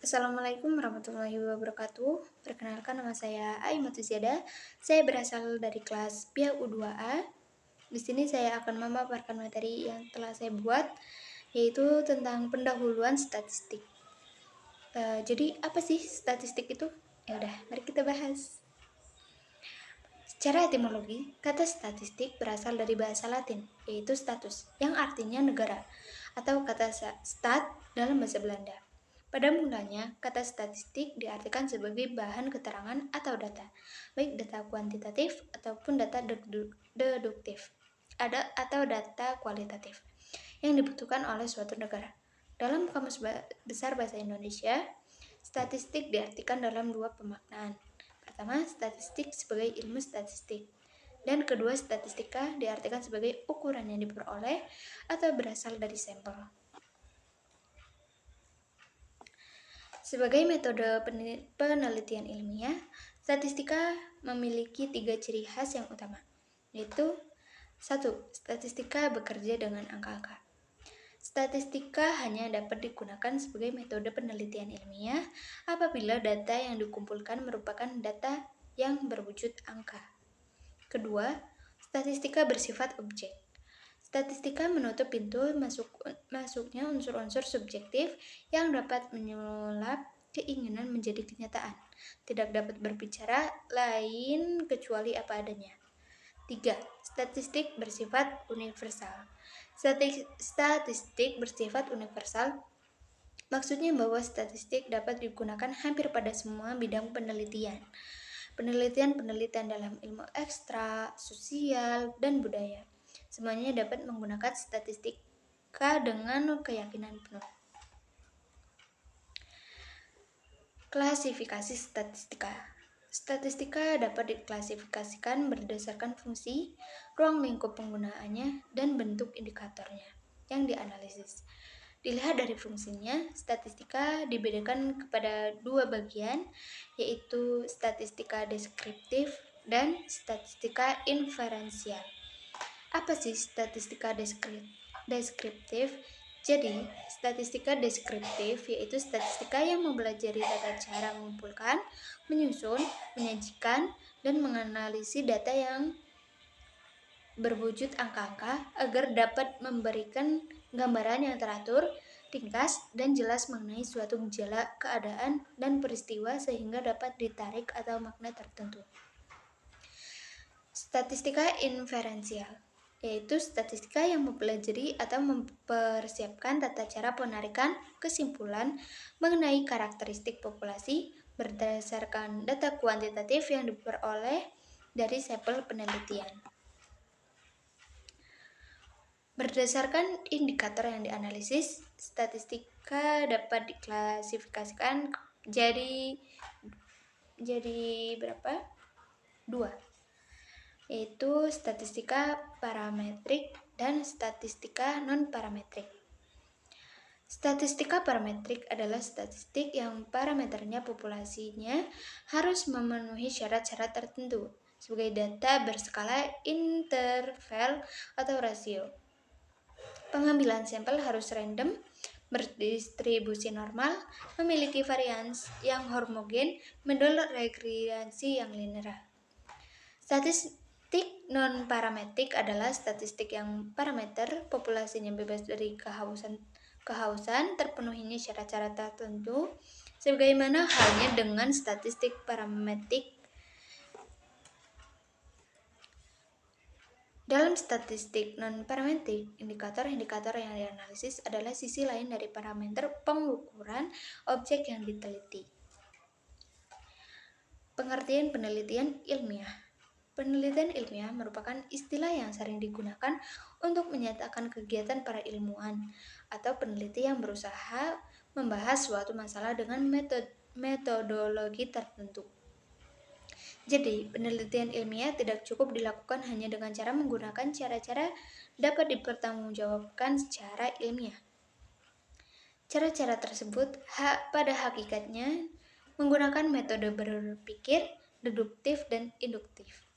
Assalamualaikum warahmatullahi wabarakatuh. Perkenalkan, nama saya Aimatul Ziada. Saya berasal dari kelas PIA U2A. Di sini saya akan memaparkan materi yang telah saya buat, yaitu tentang pendahuluan statistik. Jadi apa sih statistik itu? Ya udah, mari kita bahas. Secara etimologi, kata statistik berasal dari bahasa Latin, yaitu status, yang artinya negara, atau kata stat dalam bahasa Belanda. Pada mulanya, kata statistik diartikan sebagai bahan keterangan atau data, baik data kuantitatif ataupun data deduktif, atau data kualitatif, yang dibutuhkan oleh suatu negara. Dalam Kamus Besar Bahasa Indonesia, statistik diartikan dalam dua pemaknaan. Pertama, statistik sebagai ilmu statistik, dan kedua, statistika diartikan sebagai ukuran yang diperoleh atau berasal dari sampel. Sebagai metode penelitian ilmiah, statistika memiliki 3 ciri khas yang utama, yaitu 1. Statistika bekerja dengan angka-angka. Statistika hanya dapat digunakan sebagai metode penelitian ilmiah apabila data yang dikumpulkan merupakan data yang berwujud angka. Kedua, statistika bersifat objek. Statistika menutup pintu masuknya unsur-unsur subjektif yang dapat menyulap keinginan menjadi kenyataan. Tidak dapat berbicara lain kecuali apa adanya. 3. Statistik bersifat universal. Statistik bersifat universal maksudnya bahwa statistik dapat digunakan hampir pada semua bidang penelitian. Penelitian dalam ilmu ekstra, sosial, dan budaya. Semuanya dapat menggunakan statistika dengan keyakinan penuh. Klasifikasi statistika. Statistika dapat diklasifikasikan berdasarkan fungsi, ruang lingkup penggunaannya, dan bentuk indikatornya yang dianalisis. Dilihat dari fungsinya, statistika dibedakan kepada dua bagian, yaitu statistika deskriptif dan statistika inferensial. Apa sih statistika deskriptif? Jadi, statistika deskriptif yaitu statistika yang mempelajari tata cara mengumpulkan, menyusun, menyajikan, dan menganalisis data yang berwujud angka-angka agar dapat memberikan gambaran yang teratur, ringkas, dan jelas mengenai suatu gejala, keadaan, dan peristiwa sehingga dapat ditarik atau makna tertentu. Statistika inferensial yaitu statistika yang mempelajari atau mempersiapkan tata cara penarikan kesimpulan mengenai karakteristik populasi berdasarkan data kuantitatif yang diperoleh dari sampel penelitian. Berdasarkan indikator yang dianalisis, statistika dapat diklasifikasikan jadi berapa? 2. Yaitu statistika parametrik dan statistika non-parametrik. Statistika parametrik adalah statistik yang parameternya populasinya harus memenuhi syarat-syarat tertentu sebagai data berskala interval atau rasio. Pengambilan sampel harus random, berdistribusi normal, memiliki varians yang homogen, regressi yang linear. Statistik non-parametrik adalah statistik yang parameter populasinya bebas dari kehausan terpenuhinya syarat-syarat tertentu, sebagaimana halnya dengan statistik parametrik. Dalam statistik non-parametrik, indikator-indikator yang dianalisis adalah sisi lain dari parameter pengukuran objek yang diteliti. Pengertian penelitian ilmiah. Penelitian ilmiah merupakan istilah yang sering digunakan untuk menyatakan kegiatan para ilmuwan atau peneliti yang berusaha membahas suatu masalah dengan metodologi tertentu. Jadi, penelitian ilmiah tidak cukup dilakukan hanya dengan cara menggunakan cara-cara dapat dipertanggungjawabkan secara ilmiah. Cara-cara tersebut pada hakikatnya menggunakan metode berpikir deduktif dan induktif.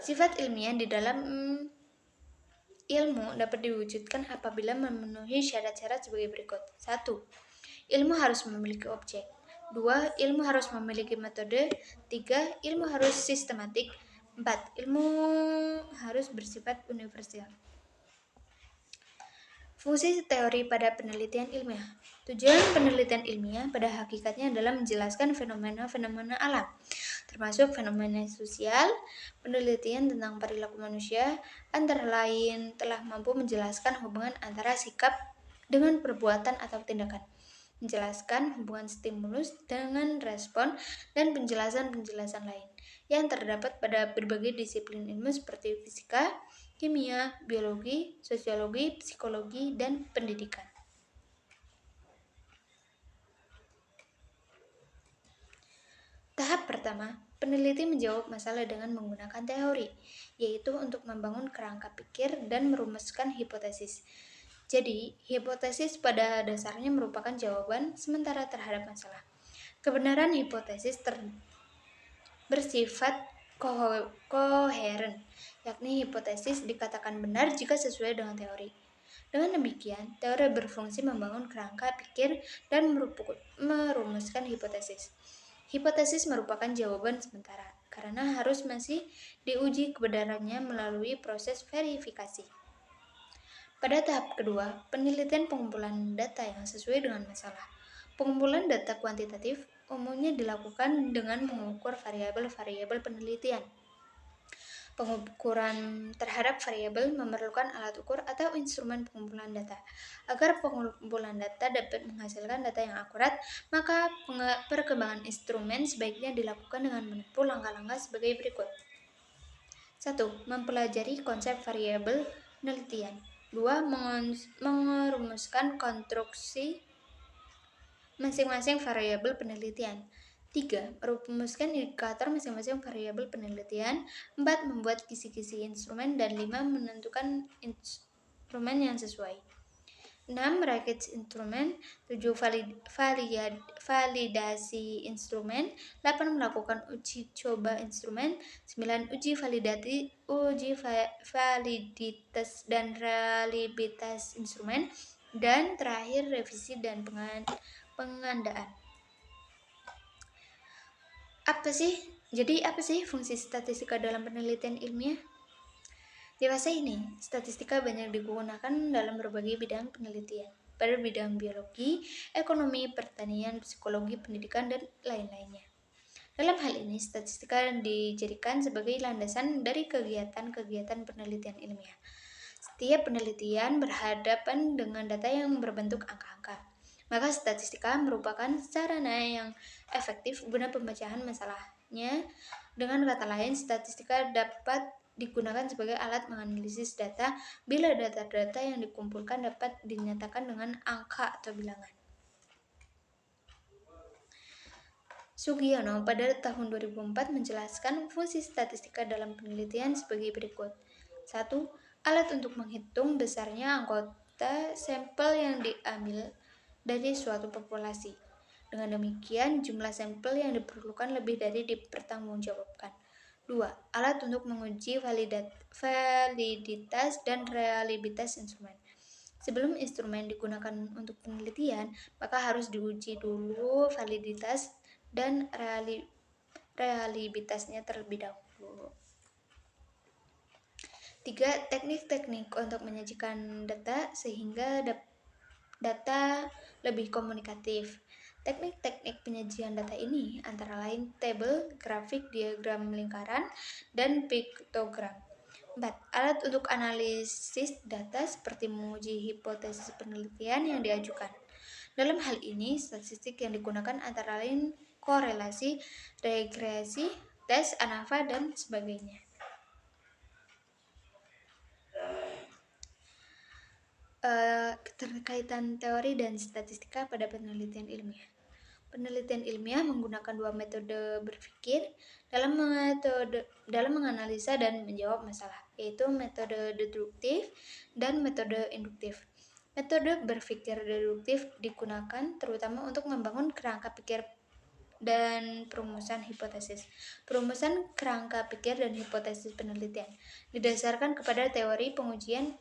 Sifat ilmiah di dalam ilmu dapat diwujudkan apabila memenuhi syarat-syarat sebagai berikut. 1. ilmu harus memiliki objek. 2. Ilmu harus memiliki metode. 3. Ilmu harus sistematik. 4. Ilmu harus bersifat universal. Fungsi teori pada penelitian ilmiah. Tujuan penelitian ilmiah pada hakikatnya adalah menjelaskan fenomena-fenomena alam, termasuk fenomena sosial. Penelitian tentang perilaku manusia antara lain telah mampu menjelaskan hubungan antara sikap dengan perbuatan atau tindakan, menjelaskan hubungan stimulus dengan respon, dan penjelasan-penjelasan lain yang terdapat pada berbagai disiplin ilmu seperti fisika, kimia, biologi, sosiologi, psikologi, dan pendidikan. Tahap pertama, peneliti menjawab masalah dengan menggunakan teori, yaitu untuk membangun kerangka pikir dan merumuskan hipotesis. Jadi, hipotesis pada dasarnya merupakan jawaban sementara terhadap masalah. Kebenaran hipotesis bersifat koheren, yakni hipotesis dikatakan benar jika sesuai dengan teori. Dengan demikian, teori berfungsi membangun kerangka pikir dan merumuskan hipotesis. Hipotesis merupakan jawaban sementara, karena harus masih diuji kebenarannya melalui proses verifikasi. Pada tahap kedua, penelitian pengumpulan data yang sesuai dengan masalah. Pengumpulan data kuantitatif umumnya dilakukan dengan mengukur variabel-variabel penelitian. Pengukuran terhadap variabel memerlukan alat ukur atau instrumen pengumpulan data. Agar pengumpulan data dapat menghasilkan data yang akurat, maka perkembangan instrumen sebaiknya dilakukan dengan menempuh langkah-langkah sebagai berikut. 1. Mempelajari konsep variabel penelitian. 2. Merumuskan konstruksi masing-masing variabel penelitian. 3. Merumuskan indikator masing-masing variabel penelitian. 4. Membuat kisi-kisi instrumen. Dan 5. Menentukan instrumen yang sesuai. 6. Merakit instrumen. 7. Validasi instrumen. 8. Melakukan uji coba instrumen. 9. Uji validitas dan reliabilitas instrumen. Dan terakhir, revisi dan pengandaan. Apa sih fungsi statistika dalam penelitian ilmiah? Di masa ini, statistika banyak digunakan dalam berbagai bidang penelitian, pada bidang biologi, ekonomi, pertanian, psikologi, pendidikan, dan lain-lainnya. Dalam hal ini, statistika dijadikan sebagai landasan dari kegiatan-kegiatan penelitian ilmiah. Setiap penelitian berhadapan dengan data yang berbentuk angka-angka. Maka statistika merupakan sarana yang efektif guna pemecahan masalahnya. Dengan kata lain, statistika dapat digunakan sebagai alat menganalisis data bila data-data yang dikumpulkan dapat dinyatakan dengan angka atau bilangan. Sugiono pada tahun 2004 menjelaskan fungsi statistika dalam penelitian sebagai berikut. 1. Alat untuk menghitung besarnya anggota sampel yang diambil dari suatu populasi. Dengan demikian, jumlah sampel yang diperlukan lebih dari dipertanggungjawabkan. 2. Alat untuk menguji validitas dan reliabilitas instrumen. Sebelum instrumen digunakan untuk penelitian, maka harus diuji dulu validitas dan reliabilitasnya terlebih dahulu. 3. Teknik-teknik untuk menyajikan data sehingga data lebih komunikatif. Teknik-teknik penyajian data ini antara lain tabel, grafik, diagram lingkaran, dan piktogram. 4. Alat untuk analisis data seperti menguji hipotesis penelitian yang diajukan. Dalam hal ini, statistik yang digunakan antara lain korelasi, regresi, tes ANOVA, dan sebagainya. Keterkaitan teori dan statistika pada penelitian ilmiah. Penelitian ilmiah menggunakan dua metode berpikir dalam menganalisa dan menjawab masalah, yaitu metode deduktif dan metode induktif. Metode berpikir deduktif digunakan terutama untuk membangun kerangka pikir dan perumusan hipotesis. Perumusan kerangka pikir dan hipotesis penelitian didasarkan kepada teori pengujian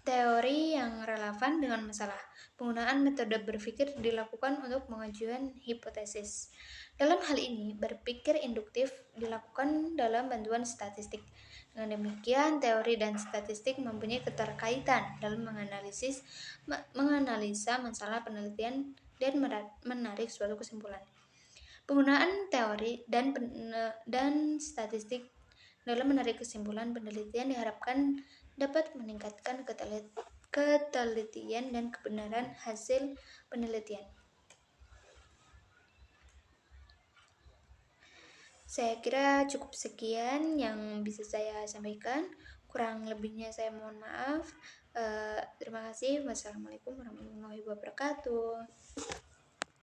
teori yang relevan dengan masalah. Penggunaan metode berpikir dilakukan untuk mengajukan hipotesis. Dalam hal ini, berpikir induktif dilakukan dalam bantuan statistik. Dengan demikian, teori dan statistik mempunyai keterkaitan dalam menganalisa masalah penelitian dan menarik suatu kesimpulan. Penggunaan teori dan statistik dalam menarik kesimpulan penelitian diharapkan dapat meningkatkan ketelitian dan kebenaran hasil penelitian. Saya kira cukup sekian yang bisa saya sampaikan. Kurang lebihnya saya mohon maaf. Terima kasih. Wassalamualaikum warahmatullahi wabarakatuh.